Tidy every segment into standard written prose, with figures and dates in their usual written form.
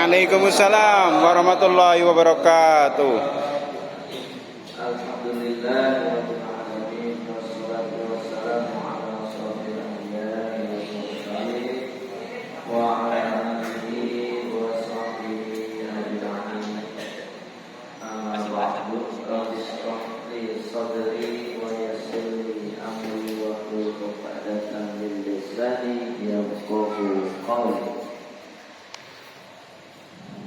Waalaikumsalam warahmatullahi wabarakatuh. Alhamdulillahirabbil alamin wassalatu wassalamu ala asyrofil anbiya'i wal mursalin wa ala alihi wa sahbihi ajma'in. Amma ba'du, rabbi shrah li sadri wa yassir li amri wa hlul 'uqdatam min lisani yafqahu qawli.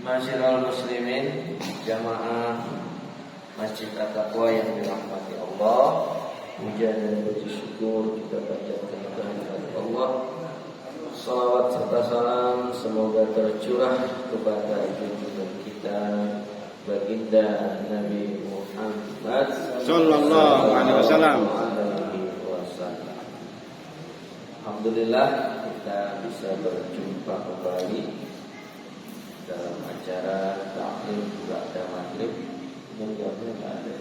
Masyiral muslimin, jamaah Masjid At-Taqwa yang dirahmati Allah, puja dan puji syukur kita panjatkan kehadirat Allah. Salawat serta salam semoga tercurah kepada junjungan kita baginda Nabi Muhammad Sallallahu alaihi wasallam. Alhamdulillah kita bisa berjumpa kembali dalam acara taklim ba'da maghrib. Yang jamnya nggak ada.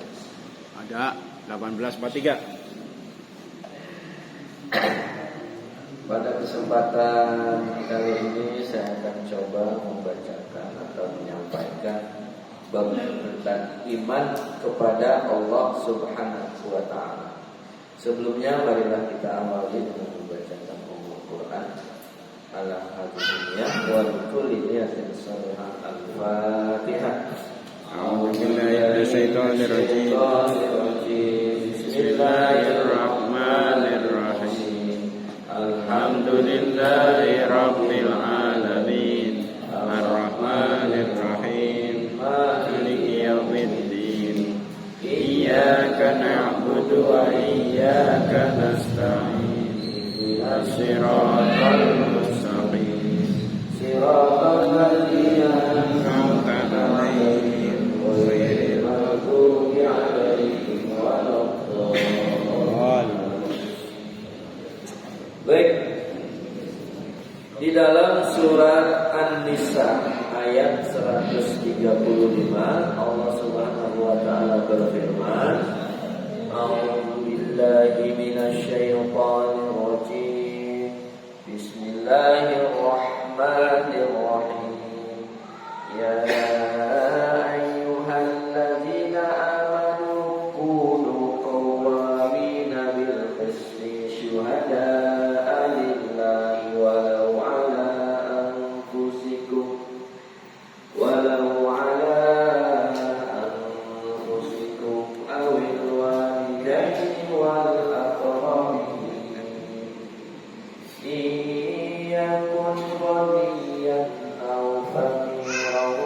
Ada 18.43. Pada kesempatan kali ini saya akan coba membacakan atau menyampaikan bab tentang iman kepada Allah Subhanahu wa taala. Sebelumnya marilah kita awali dengan membacakan Al-Qur'an ala hadhihi wa kulli niyatin salihah. Al-Fatihah. A'udzu billahi minasyaitonir rajim. Bismillahirrahmanirrahim. Alhamdulillahi rabbil alamin. Arrahmanir rahim. Maliki yaumiddin. Iyyaka na'budu wa iyyaka nasta'in. Ihdinas siratal mustaqim. Siratal ladzina an'amta 'alaihim ghairil maghdubi 'alaihim waladdallin. Baik. Di dalam surat An-Nisa ayat 135 Allah Subhanahu wa taala berfirman, A'udzu billahi minasyaitonir rajim. Bismillahirrahmanirrahim. Ya ayyuhalladzina amanu kunu qawwamina bil qisti syuhada'a lillahi walau ala anfusikum awil walidaini wal aqrabin. Iyakun ghaniyan aw faqiran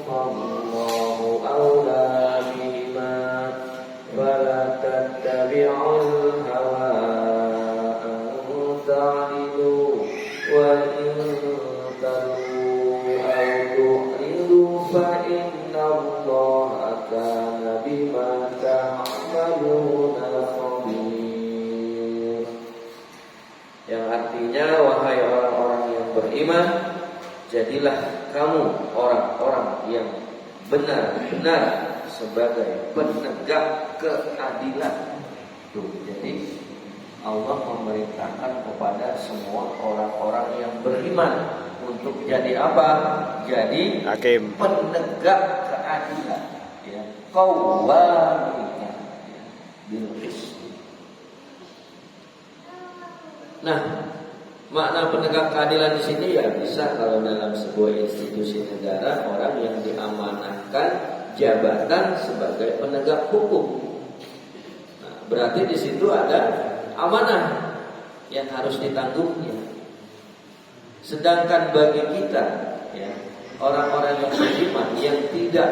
fallahu awla bihima wala tattabi'ul hawa an ta'dilu wa in talu aw tu'ridu fa innallaha kana bima ta'maluna khabir. Yang artinya, wahai orang-orang yang beriman, jadilah kamu orang-orang yang benar-benar sebagai penegak keadilan. Tuh, jadi Allah memerintahkan kepada semua orang-orang yang beriman untuk jadi apa? Jadi Hakim. penegak keadilan. Ya, qawwamina bil qist. Nah, makna penegak keadilan di sini ya bisa kalau dalam sebuah institusi negara orang yang diamanahkan jabatan sebagai penegak hukum. Nah, berarti di situ ada amanah yang harus ditanggungnya. Sedangkan bagi kita, ya, orang-orang yang beriman yang tidak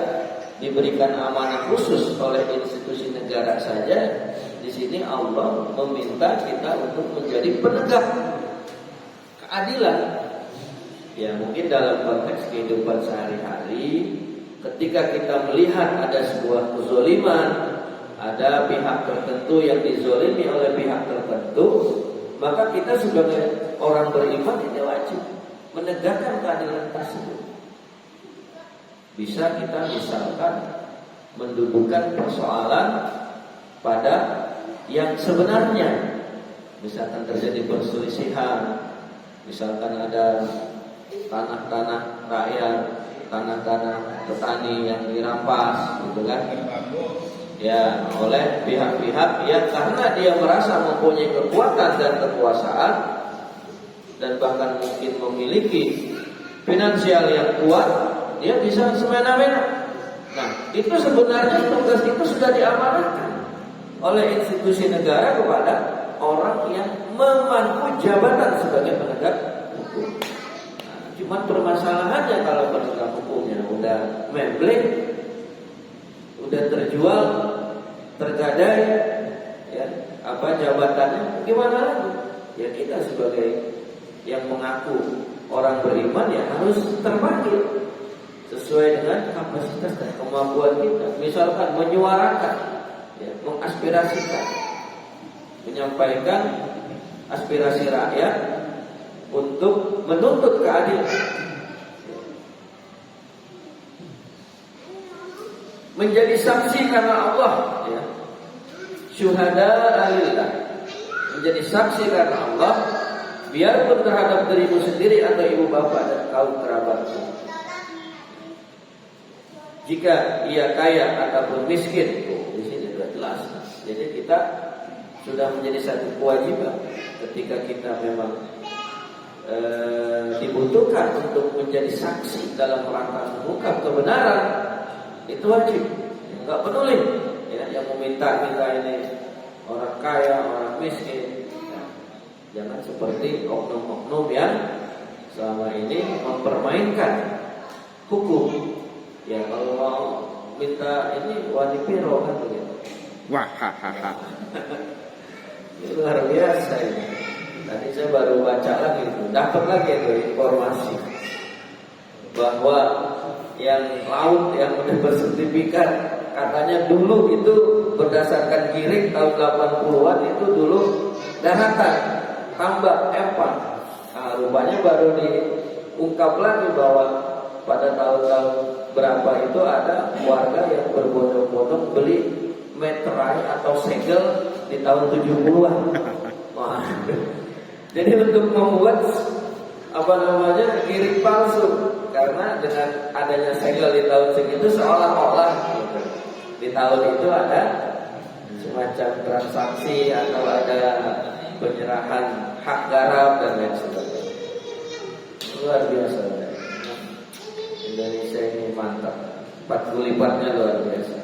diberikan amanah khusus oleh institusi negara saja, di sini Allah meminta kita untuk menjadi penegak keadilan. Ya, mungkin dalam konteks kehidupan sehari-hari, ketika kita melihat ada sebuah kezaliman, ada pihak tertentu yang dizalimi oleh pihak tertentu, maka kita sebagai orang beriman ini wajib menegakkan keadilan tersebut. Bisa kita misalkan mendudukan persoalan pada yang sebenarnya. Misalkan terjadi perselisihan, misalkan ada tanah-tanah rakyat, tanah-tanah petani yang dirampas, gitu kan? Ya, oleh pihak-pihak yang karena dia merasa mempunyai kekuatan dan kekuasaan dan bahkan mungkin memiliki finansial yang kuat, dia bisa semena-mena. Nah, itu sebenarnya tugas itu sudah diamanahkan oleh institusi negara kepada orang yang memangku jabatan sebagai penegak hukum. Nah, cuman permasalahannya kalau penegak hukumnya udah membleng, udah terjual, tergadai, ya, jabatannya, gimana lagi? Ya kita sebagai yang mengaku orang beriman ya harus terpanggil sesuai dengan kapasitas dan kemampuan kita. Misalkan menyuarakan, ya, mengaspirasikan, menyampaikan aspirasi rakyat untuk menuntut keadilan, menjadi saksi karena Allah, ya, syuhada lillah, menjadi saksi karena Allah, biarpun terhadap dirimu sendiri atau ibu bapak dan kaum kerabatmu. Jika ia kaya ataupun miskin, di sini sudah jelas. Jadi kita sudah menjadi satu kewajiban ketika kita memang dibutuhkan untuk menjadi saksi dalam rangka mengungkap kebenaran, itu wajib. Enggak peduli, ya, yang meminta kita ini orang kaya, orang miskin. Jangan seperti oknum-oknum yang selama ini mempermainkan hukum. Ya kalau mau minta ini wani piro kan begitu. Wah, hahaha. Ini luar biasa ini. Tadi saya baru baca lagi itu, dapat lagi itu informasi bahwa yang laut yang udah bersertifikat katanya dulu itu berdasarkan giring tahun 80-an itu dulu daratan, tambak, empang. Nah, rupanya baru diungkap lagi bahwa pada tahun-tahun berapa itu ada warga yang berbondong-bondong beli meterai atau segel di tahun 70-an. Wah. Jadi untuk membuat giring palsu, karena dengan adanya segel di tahun segitu seolah-olah gitu, di tahun itu ada semacam transaksi atau ada penyerahan hak garap dan lain sebagainya. Luar biasa. Indonesia ini mantap, 40 lipatnya luar biasa.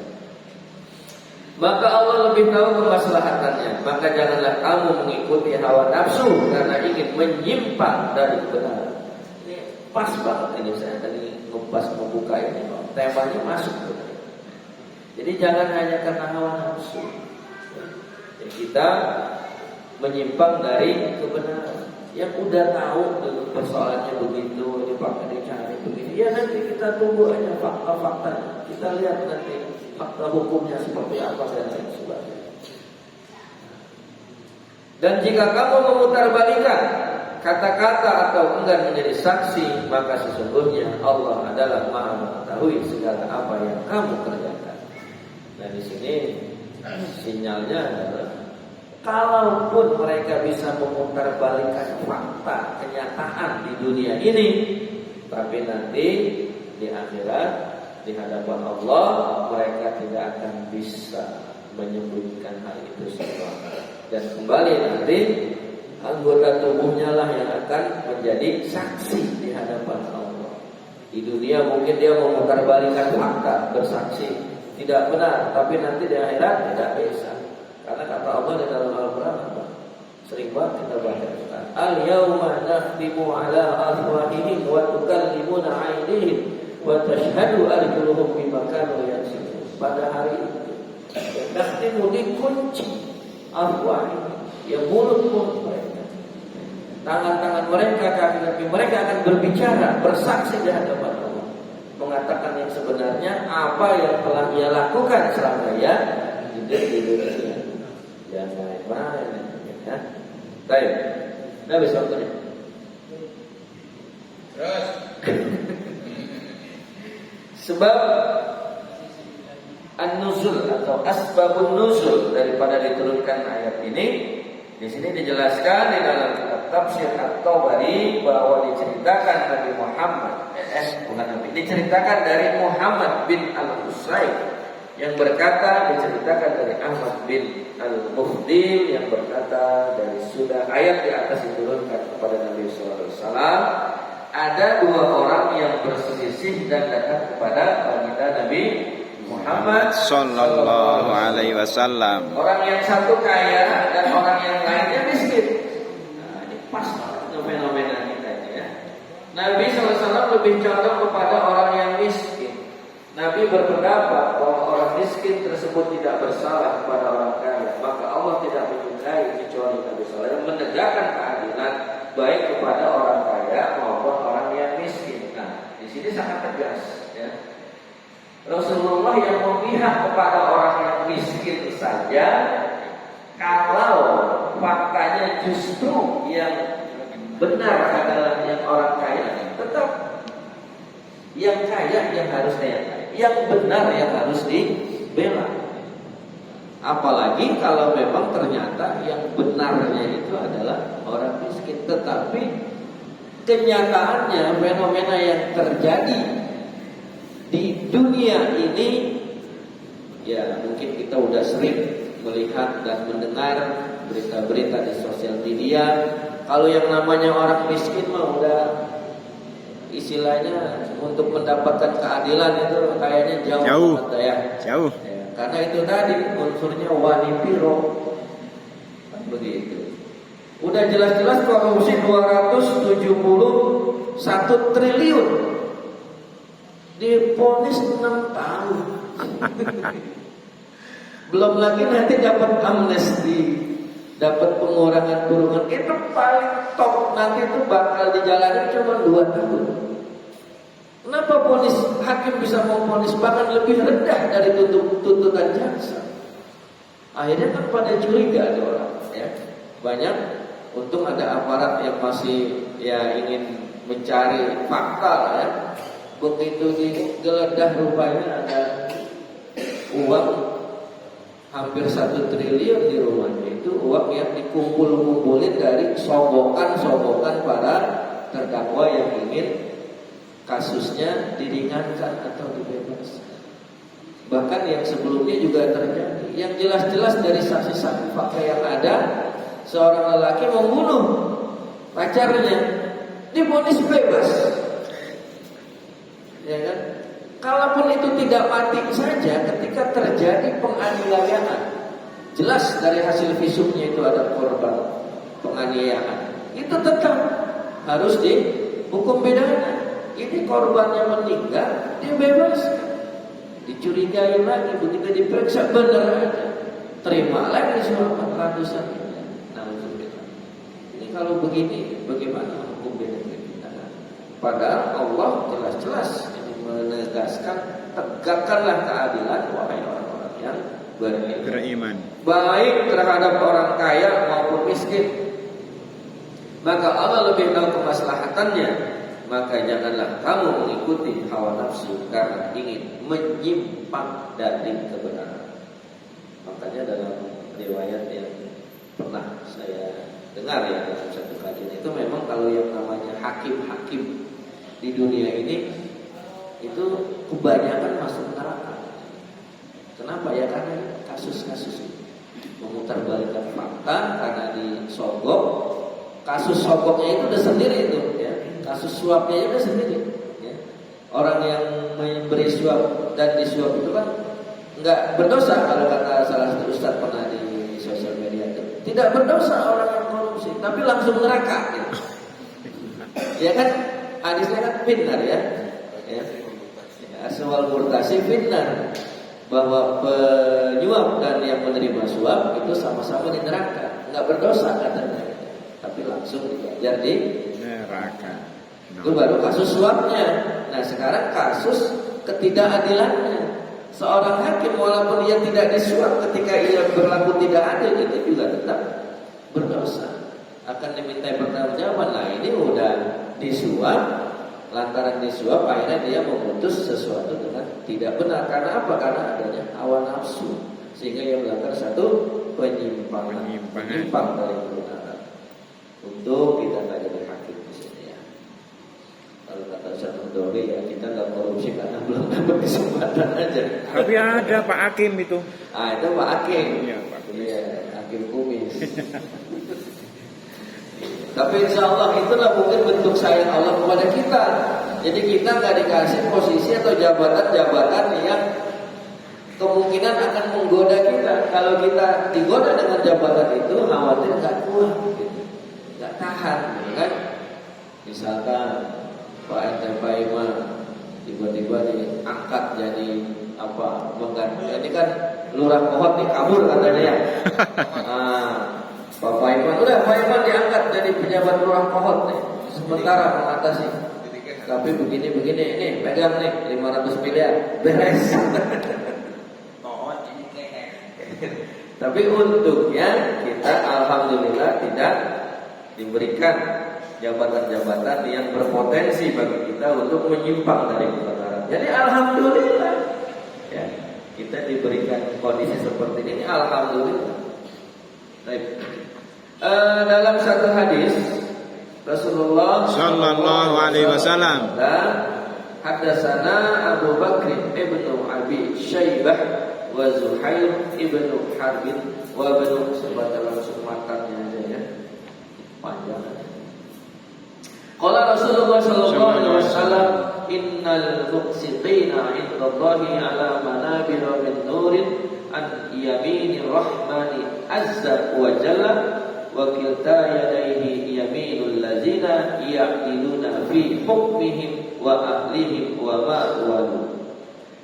Maka Allah lebih tahu kemaslahatannya. Maka janganlah kamu mengikuti hawa nafsu karena ingin menyimpang dari kebenaran. Ini pas banget ini, saya tadi pas membuka ini, temanya masuk. Jadi jangan hanya karena hawa nafsu, ya, kita menyimpang dari kebenaran. Yang udah tahu persoalannya begitu, dipakai dicari begini, ya nanti kita tunggu aja fakta-faktanya. Kita lihat nanti fakta hukumnya seperti apa dan lain sebagainya. Dan jika kamu memutarbalikan kata-kata atau enggan menjadi saksi, maka sesungguhnya Allah adalah Maha mengetahui segala apa yang kamu kerjakan. Nah di sini sinyalnya adalah kalaupun mereka bisa memutarbalikkan fakta kenyataan di dunia ini, tapi nanti di akhirat di hadapan Allah mereka tidak akan bisa menyembunyikan hal itu semua. Dan kembali nanti anggota tubuhnya lah yang akan menjadi saksi di hadapan Allah. Di dunia mungkin dia memutarbalikkan fakta, bersaksi tidak benar, tapi nanti di akhirat tidak bisa. Karena kata Allah di dalam Al-Quran apa? Sering banget kita baca. Al-yawma nakhtimu ala afwahihim wa tukallimuna aydihim wa tashhadu arjuluhum bima kanu yaksibun. Pada hari itu nakhtimu dikunci afwahihim, ya mulut-mulut mereka, tangan-tangan mereka, kaki-kaki mereka akan berbicara, bersaksi di hadapan Allah, mengatakan yang sebenarnya apa yang telah ia lakukan selama ia hidup di dunia. Jangan main-main, ya. Baik, dah habis waktunya. Terus. Sebab an-nuzul atau asbabun nuzul daripada diturunkan ayat ini di sini dijelaskan di dalam kitab tafsir At-Tabari bahwa diceritakan Nabi Muhammad bukan Nabi, diceritakan dari Muhammad bin Al-Husayn yang berkata, diceritakan dari Ahmad bin Al-Mufdil yang berkata, dari sudah ayat di atas diturunkan kepada Nabi sallallahu alaihi wasallam, ada dua orang yang berselisih dan datang kepada baginda Nabi Muhammad sallallahu alaihi wasallam. Orang yang satu kaya dan orang yang lainnya miskin. Nah, ini pas fenomena kita ini ya. Nabi SAW lebih condong kepada orang yang miskin. Nabi berpendapat bahwa orang miskin tersebut tidak bersalah kepada orang kaya, maka Allah tidak menyukai kecuali Nabi SAW menegakkan keadilan baik kepada orang kaya maupun orang yang miskin. Nah, di sini sangat tegas ya. Rasulullah yang memihak kepada orang yang miskin saja, kalau faktanya justru yang benar adalah yang orang kaya, tetap yang kaya yang harus kaya, yang benar yang harus dibela. Apalagi kalau memang ternyata yang benarnya itu adalah orang miskin, tetapi kenyataannya fenomena yang terjadi di dunia ini, ya mungkin kita udah sering melihat dan mendengar berita-berita di sosial media. Kalau yang namanya orang miskin mah udah istilahnya untuk mendapatkan keadilan itu kayaknya jauh banget ya. Jauh. Ya, karena itu tadi unsurnya wanipiro, kan begitu. Udah jelas-jelas korupsi 271 triliun. Diponis 6 tahun. Belum lagi nanti dapat amnesti, dapat pengurangan kurungan. Itu paling top, nanti itu bakal dijalani cuma 2 tahun. Kenapa ponis hakim bisa memponis bahkan lebih rendah dari tuntutan jaksa? Akhirnya kan pada curiga ada orang ya. Banyak, untung ada aparat yang masih ya ingin mencari fakta ya. Begitu digeledah rupanya ada uang hampir 1 triliun di rumahnya. Itu uang yang dikumpul-kumpulin dari sogokan-sogokan para terdakwa yang ingin kasusnya diringankan atau dibebaskan. Bahkan yang sebelumnya juga terjadi. Yang jelas-jelas dari saksi-saksi fakta yang ada, seorang lelaki membunuh pacarnya, divonis bebas. Ya kan? Kalaupun itu tidak mati saja, ketika terjadi penganiayaan, jelas dari hasil visumnya itu ada korban penganiayaan, itu tetap harus dihukum pidana. Ini korbannya meninggal, dibebaskan. Dicurigai lagi, begitu diperiksa benar aja, terima lagi semua 400-an. Nah, ini kalau begini, bagaimana hukum beda kita? Padahal Allah jelas-jelas menegaskan, tegakkanlah keadilan wahai orang-orang yang beriman, baik terhadap orang kaya maupun miskin. Maka Allah lebih tahu kemaslahatannya. Maka janganlah kamu mengikuti hawa nafsu karena ingin menyimpang dari kebenaran. Makanya dalam riwayat yang pernah saya dengar ya dalam satu kajian itu, memang kalau yang namanya hakim-hakim di dunia ini itu kebanyakan masuk neraka. Kenapa ya? Karena kasus-kasus memutarbalikkan fakta, karena disogok. Kasus sogoknya itu udah sendiri itu ya. Kasus suapnya itu udah sendiri ya. Orang yang memberi suap dan disuap itu kan nggak berdosa, kalau kata salah satu ustaz pernah di sosial media itu. Tidak berdosa orang yang korupsi, tapi langsung neraka gitu. Ya kan, hadisnya kan benar ya. Aswal murtasi fitnah, bahwa penyuap dan yang menerima suap itu sama-sama di neraka, nggak berdosa katanya, tapi langsung diajar di neraka. Itu baru kasus suapnya. Nah sekarang kasus ketidakadilannya. Seorang hakim walaupun dia tidak disuap, ketika ia berlaku tidak adil, itu juga tetap berdosa, akan dimintai pertanggungjawaban. Nah ini udah disuap, lantaran disuap akhirnya dia memutus sesuatu dengan tidak benar. Karena apa? Karena adanya hawa nafsu, sehingga ia melanggar satu penyimpangan dari kebenaran. untuk kita nggak jadi hakim di sini ya. Kalau kata Ustaz Dori ya, kita nggak korupsi karena belum dapat kesempatan aja. Tapi ada Pak Hakim itu. Itu Pak Hakim. Iya, Pak Kumis. Iya, Hakim Kumis. Tapi insya Allah itulah mungkin bentuk sayang Allah kepada kita. Jadi kita nggak dikasih posisi atau jabatan-jabatan yang kemungkinan akan menggoda kita. Kalau kita digoda dengan jabatan itu, khawatir nggak kuat, gitu. Nggak tahan, gitu kan? Misalkan Pak RT Pak Iman tiba-tiba diangkat jadi apa? Mengganti. Ini kan lurah Kohot nih kabur katanya ya. Pak Iman, udah Pak Iman diangkat jadi pejabat lurah Kohot nih. Sementara mengatasi. Tapi begini, ini pegang nih 500 miliar, beres. Tapi untungnya kita alhamdulillah tidak diberikan jabatan-jabatan yang berpotensi bagi kita untuk menyimpang dari kebenaran. Jadi alhamdulillah ya, kita diberikan kondisi seperti ini, alhamdulillah. Baik. Dalam satu hadis Rasulullah sallallahu alaihi wasallam hadatsana Abu Bakr ibnu Abi Syaibah wa Zuhair ibnu Harbin wa ibnu sebaca langsung makannya aja ya. Panjang. Qala Rasulullah sallallahu alaihi wasallam innal muqsitina 'indallahi 'ala manabira min nurin an yaminir rahmani azza wa jalla wa kilta yadayhi yaminul ladzina ya'diluna fi hukmihim wa ahlihim wa ma walu.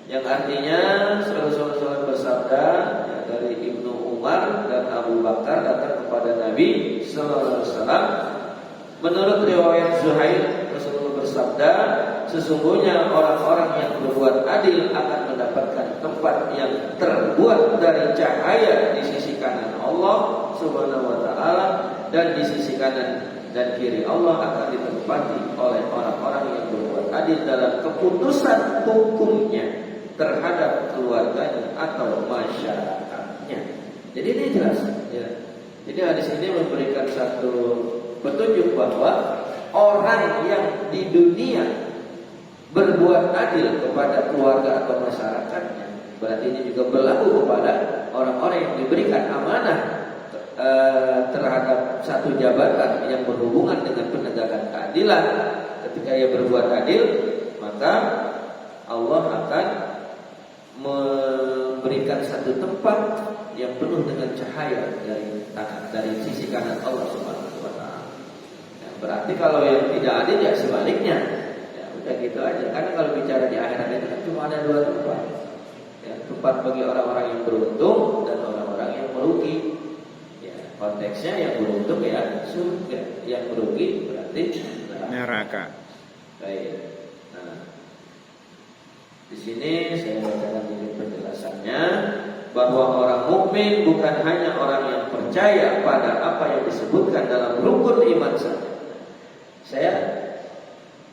Yang artinya Rasulullah bersabda ya, dari Ibnu Umar dan Abu Bakar datang kepada Nabi sallallahu alaihi wasallam. Menurut riwayat Zuhair, Rasulullah bersabda, sesungguhnya orang-orang yang berbuat adil akan mendapatkan tempat yang terbuat dari cahaya di sisi kanan Allah Subhanahu wa taala, dan di sisi kanan dan kiri Allah akan ditempati oleh orang-orang yang berbuat adil dalam keputusan hukumnya terhadap keluarganya atau masyarakatnya. Jadi ini jelas ya. Jadi hadis ini memberikan satu petunjuk bahwa orang yang di dunia berbuat adil kepada keluarga atau masyarakatnya, berarti ini juga berlaku kepada orang-orang yang diberikan amanah terhadap satu jabatan yang berhubungan dengan penegakan keadilan. Ketika ia berbuat adil, maka Allah akan memberikan satu tempat yang penuh dengan cahaya dari sisi kanan Allah Subhanahu wa taala. Ya, berarti kalau yang tidak adil ya sebaliknya. Ya udah gitu aja. Karena kalau bicara di akhirat itu kan cuma ada dua tempat. Ya, tempat bagi orang-orang yang beruntung dan orang-orang yang merugi. Ya, konteksnya yang beruntung ya surga, yang merugi berarti neraka. Baik. Di sini saya bacakan dulu penjelasannya bahwa orang mukmin bukan hanya orang yang percaya pada apa yang disebutkan dalam rukun iman saja. Saya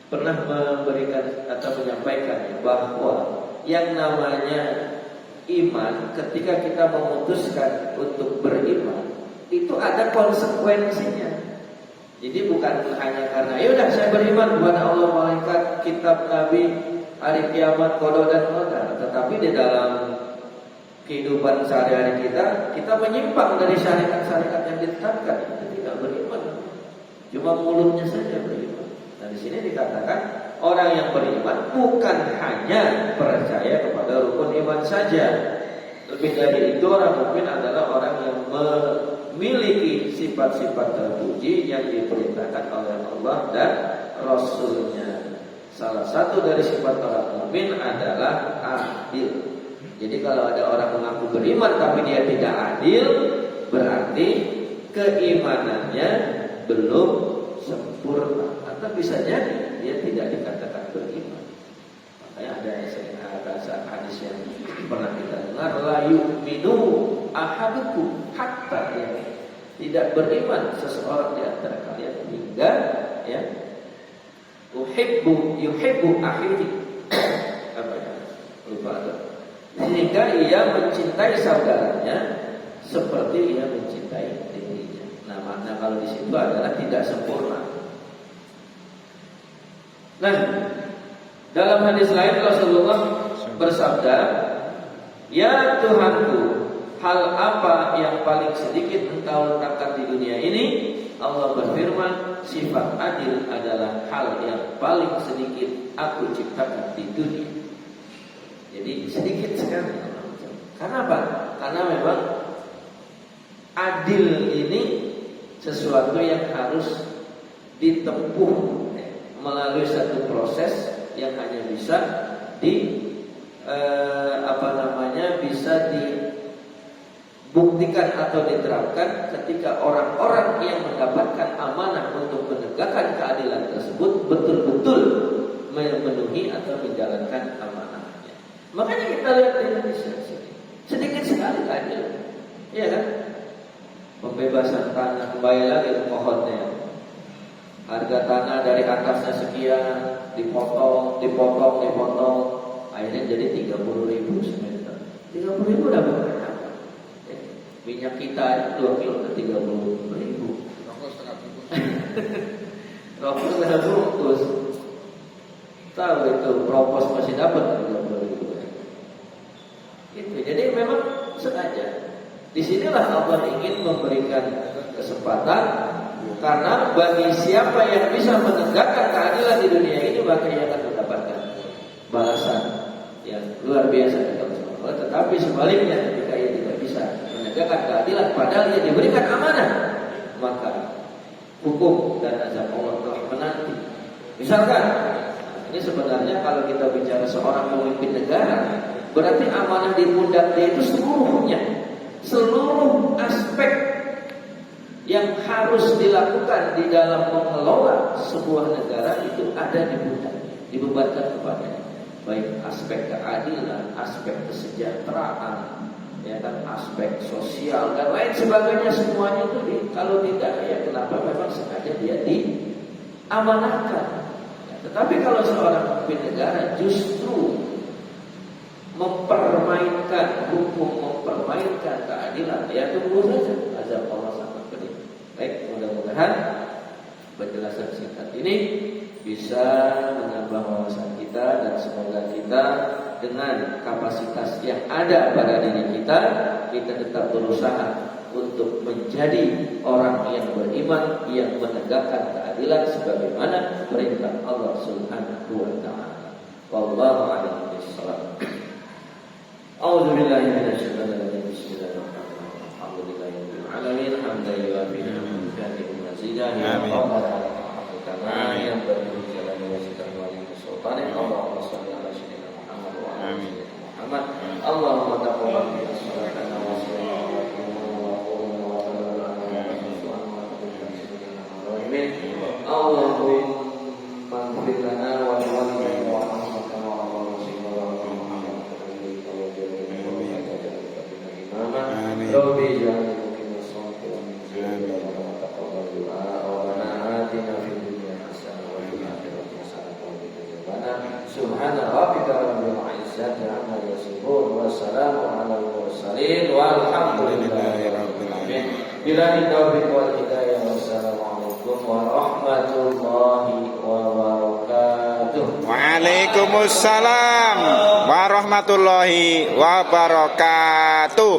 pernah memberikan atau menyampaikan bahwa yang namanya iman ketika kita memutuskan untuk beriman itu ada konsekuensinya. Jadi bukan hanya karena ya udah saya beriman kepada Allah, malaikat, kitab, nabi, hari kiamat, qada dan qadar, tetapi di dalam kehidupan sehari-hari kita menyimpang dari syariat-syariat yang ditetapkan, itu tidak beriman. Cuma mulutnya saja beriman. Nah di sini dikatakan orang yang beriman bukan hanya percaya kepada rukun iman saja. Lebih dari itu, orang mukmin adalah orang yang memiliki sifat-sifat terpuji yang diperintahkan oleh Allah dan Rasulnya. Salah satu dari sifat orang mukmin adalah adil. Jadi kalau ada orang mengaku beriman tapi dia tidak adil, berarti keimanannya belum sempurna, atau bisa jadi dia tidak dikatakan beriman. Makanya ada hadis yang pernah kita dengar, la yu'minu ahadukum hatta, ya, tidak beriman seseorang di antara kalian hingga ya yuhibbu akhihi, apa ya, lupa ada, sehingga ia mencintai saudaranya seperti ia mencintai dirinya. Nah, makna kalau di situ adalah tidak sempurna. Nah, dalam hadis lain Rasulullah bersabda, "Ya Tuhanku, hal apa yang paling sedikit engkau letakkan di dunia ini?" Allah berfirman, sifat adil adalah hal yang paling sedikit aku ciptakan di dunia. Jadi sedikit sekali. Karena apa? Karena memang adil ini sesuatu yang harus ditempuh melalui satu proses yang hanya bisa bisa dibuktikan atau diterapkan ketika orang-orang yang mendapatkan amanah untuk menegakkan keadilan tersebut betul-betul memenuhi atau menjalankan amanahnya. Makanya kita lihat di Indonesia sedikit sekali adil, ya kan? Pembebasan tanah, kembali lagi ke pohonnya. Harga tanah dari atasnya sekian, dipotong, akhirnya jadi 30.000 semeter. 30.000 udah berapa? Minyak kita 2 kilo ke 30.000. Rokok setengah bungkus. Tahu itu propos masih dapat 30.000. Itu. Jadi memang sengaja. Disinilah Allah ingin memberikan kesempatan, karena bagi siapa yang bisa menegakkan keadilan di dunia ini, maka ia akan mendapatkan balasan yang luar biasa dari Allah SWT. Tetapi sebaliknya, ketika ia tidak bisa menegakkan keadilan padahal ia diberikan amanah, maka hukum dan azab Allah telah menanti. Misalkan, ini sebenarnya kalau kita bicara seorang pemimpin negara, berarti amanah di pundak dia itu seluruhnya. Seluruh aspek yang harus dilakukan di dalam mengelola sebuah negara itu ada di pundaknya, dibebankan kepadanya. Baik aspek keadilan, aspek kesejahteraan, ya kan, aspek sosial dan lain sebagainya, semuanya itu kalau tidak, ya kenapa memang sengaja dia diamanahkan. Ya, tetapi kalau seorang pemimpin negara justru mempermainkan hukum, mempermainkan keadilan, ya tunggu saja azab Allah sangat pedih. Baik, mudah-mudahan penjelasan singkat ini bisa menambah wawasan kita, dan semoga kita dengan kapasitas yang ada pada diri kita tetap berusaha untuk menjadi orang yang beriman, yang menegakkan keadilan sebagaimana perintah Allah Subhanahu wa taala. Wallahu a'lam bishawab. A'udzu billahi minasyaitonir rajim. Bismillahirrahmanirrahim. Alhamdulillahirabbil alamin. Hamdan yuwafi ni'matahu wa mazidan. Amin. Allahumma shalli ala sayyidina Muhammad wa ala ali Muhammad. Allahumma taqabbal minna salatana wa Allahumma ighfir lana wa li walidayna wa rahmatana wa Rabbi ja'alna muqima as-salati wa min dhurriyyatina wa taqabbal du'a wa lana atina fid dunya hasanah wa fil akhirati hasanah wa qina adzabannar. Subhana rabbika rabbil izzati amma yasifun wa salamun 'alal mursalin walhamdulillahi rabbil alamin. Billahi taufiq wal hidayah. Wassalamualaikum warahmatullahi wabarakatuh. Waalaikumsalam warahmatullahi wabarakatuh.